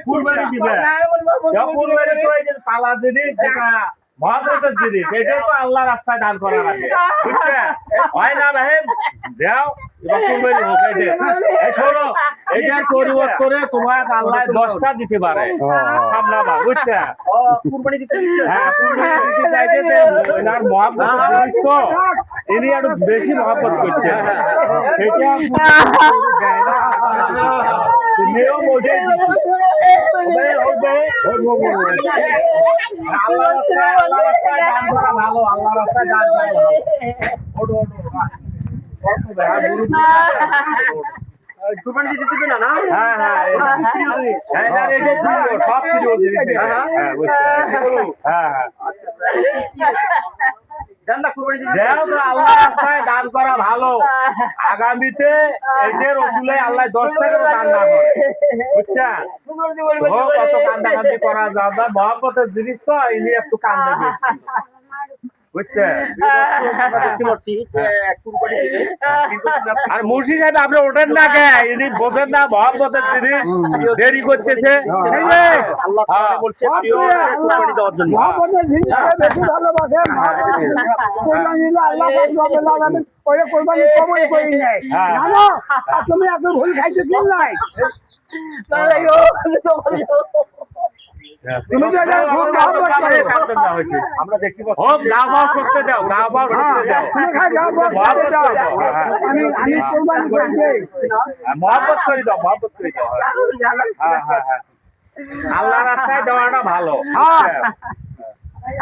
কুরবানি দিবে কুরবানি তো এই যে পালা জিনিস যেটা মহাব্রতের জিনিস এটাই তো আল্লাহ রাস্তায় দান করা লাগে বুঝছে হয় না ভাই যাও এবার কুরবানি হোক এই যে এই শোনো এটার পরিবর্তনে তোমার আল্লাহ 10টা দিতে পারে সামলাবা বুঝছে কুরবানি দিতে হ্যাঁ কুরবানি দিতে চাইছে যে এনার মহাব্রতের জিনিস তো ইনি একটু বেশি মহাব্বত করছে সেটা নিয়ম ওটাই আল্লাহ রাস্তায় দান করা ভালো আল্লাহ রাস্তায় দান করা ভালো ওটো কুরবানি দিতে দিবে না না হ্যাঁ হ্যাঁ হ্যাঁ এটা সব কিছু হ্যাঁ বুঝতে হ্যাঁ হ্যাঁ আল্লাহ রাস্তায় দান করা ভালো আগামীতে এই যে রসুলে আল্লাহ 10 টাকা দান না করে বুঝছেন কত কান্দাকান্দি করা যাবে মহাব্বতের জিনিস তো ইনি একটু কান্দে বুঝছেন আর মুর্শিদ সাহেব আপনি ওঠেন না কে ইনি বোঝেন না মহাব্বতের জিনিস দেরি করতেছে আল্লাহ বলছে কুরবানি দেওয়ার জন্য বেশি ভালোবাসেন কোরবানি কবল করি নাই জানো তুমি এত ভুল খাইছো কি নাই তুমি আমরা দেখতে পাচ্ছি হোক গা বাও করতে দাও গা বাও করতে দাও আমি কোরবানি করে দেই মহব্বত করে দাও হ্যাঁ হ্যাঁ হ্যাঁ আল্লাহ রাস্তায় দেওয়াটা ভালো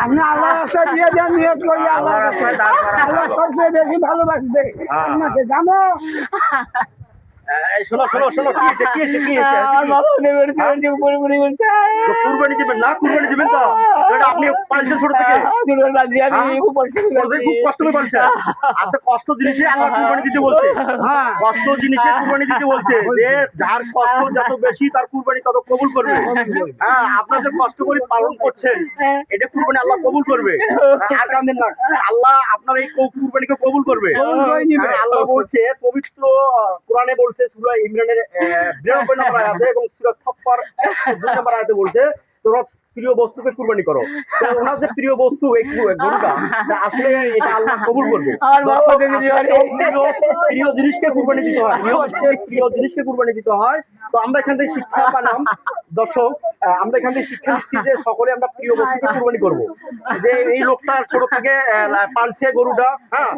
আপনি আল্লাহ রাস্তা দিয়ে দেন নিয়ত করি আল্লাহ রাস্তায় দান করা আল্লাহ সবচেয়ে বেশি ভালোবাসবে আপনাকে জানো শোনো শোনো শোনো কি হয়েছে কি হয়েছে কি হয়েছে কুরবানি দিবেন না কুরবানি দিবেন তো এটা আপনি পালছেন ছোট থেকে খুব কষ্ট করে পালছেন আচ্ছা কষ্ট জিনিসে আল্লাহ কুরবানি দিতে বলছে কষ্ট জিনিসে কুরবানি দিতে বলছে যে যার কষ্ট যত বেশি তার কুরবানি তত কবুল করবে হ্যাঁ আপনারা যে কষ্ট করে পালন করছেন এটা কুরবানি আল্লাহ কবুল করবে আর কান্দেন না আল্লাহ আপনার এই কুরবানিকে কবুল করবে আল্লাহ বলছে পবিত্র কোরআনে বলছে সূরা ইমরানের 92 নম্বর আয়াতে এবং সূরা সাফফার 2 নম্বর আয়াতে বলছে তোমরা প্রিয় বস্তুকে কুরবানি করো ওনার যে প্রিয় বস্তু এই গরুটা আসলে এটা আল্লাহ কবুল করবে প্রিয় জিনিসকে কুরবানি দিতে হয় প্রিয় জিনিসকে কুরবানি দিতে হয় তো আমরা এখান থেকে শিক্ষা পেলাম দর্শক আমরা এখান থেকে শিক্ষা নিচ্ছি যে সকলে আমরা প্রিয় বস্তুকে কুরবানি করবো যে এই লোকটা ছোট থেকে পালছে গরুটা হ্যাঁ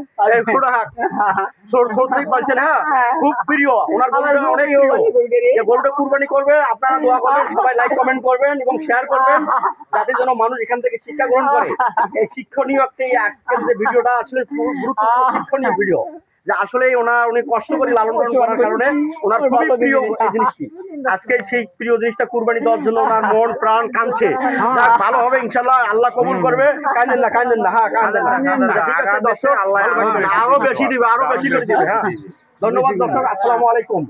ছোট থেকে পালছেন হ্যাঁ খুব প্রিয় ওনার গরুটা অনেক প্রিয় যে গরুটা কুরবানি করবে আপনারা দোয়া করবেন সবাই লাইক কমেন্ট করবেন এবং শেয়ার করবেন যাতে যেন মানুষ এখান থেকে শিক্ষা গ্রহণ করে এই শিক্ষণীয় একটা আজকের যে ভিডিওটা আসলে গুরুত্বপূর্ণ শিক্ষণীয় ভিডিও যে আসলে উনি কষ্ট করে লালন পালন করার কারণে ওনার খুবই প্রিয় জিনিসটি আজকে সেই প্রিয় জিনিসটা কুরবানি দেওয়ার জন্য ওনার মন প্রাণ কাঁদছে ভালো হবে ইনশাল্লাহ আল্লাহ কবুল করবে কাঁদেন না হ্যাঁ কাঁদেন না ঠিক আছে দর্শক আরো বেশি দিবে আরো বেশি করে দিবে হ্যাঁ ধন্যবাদ দর্শক আসসালামু আলাইকুম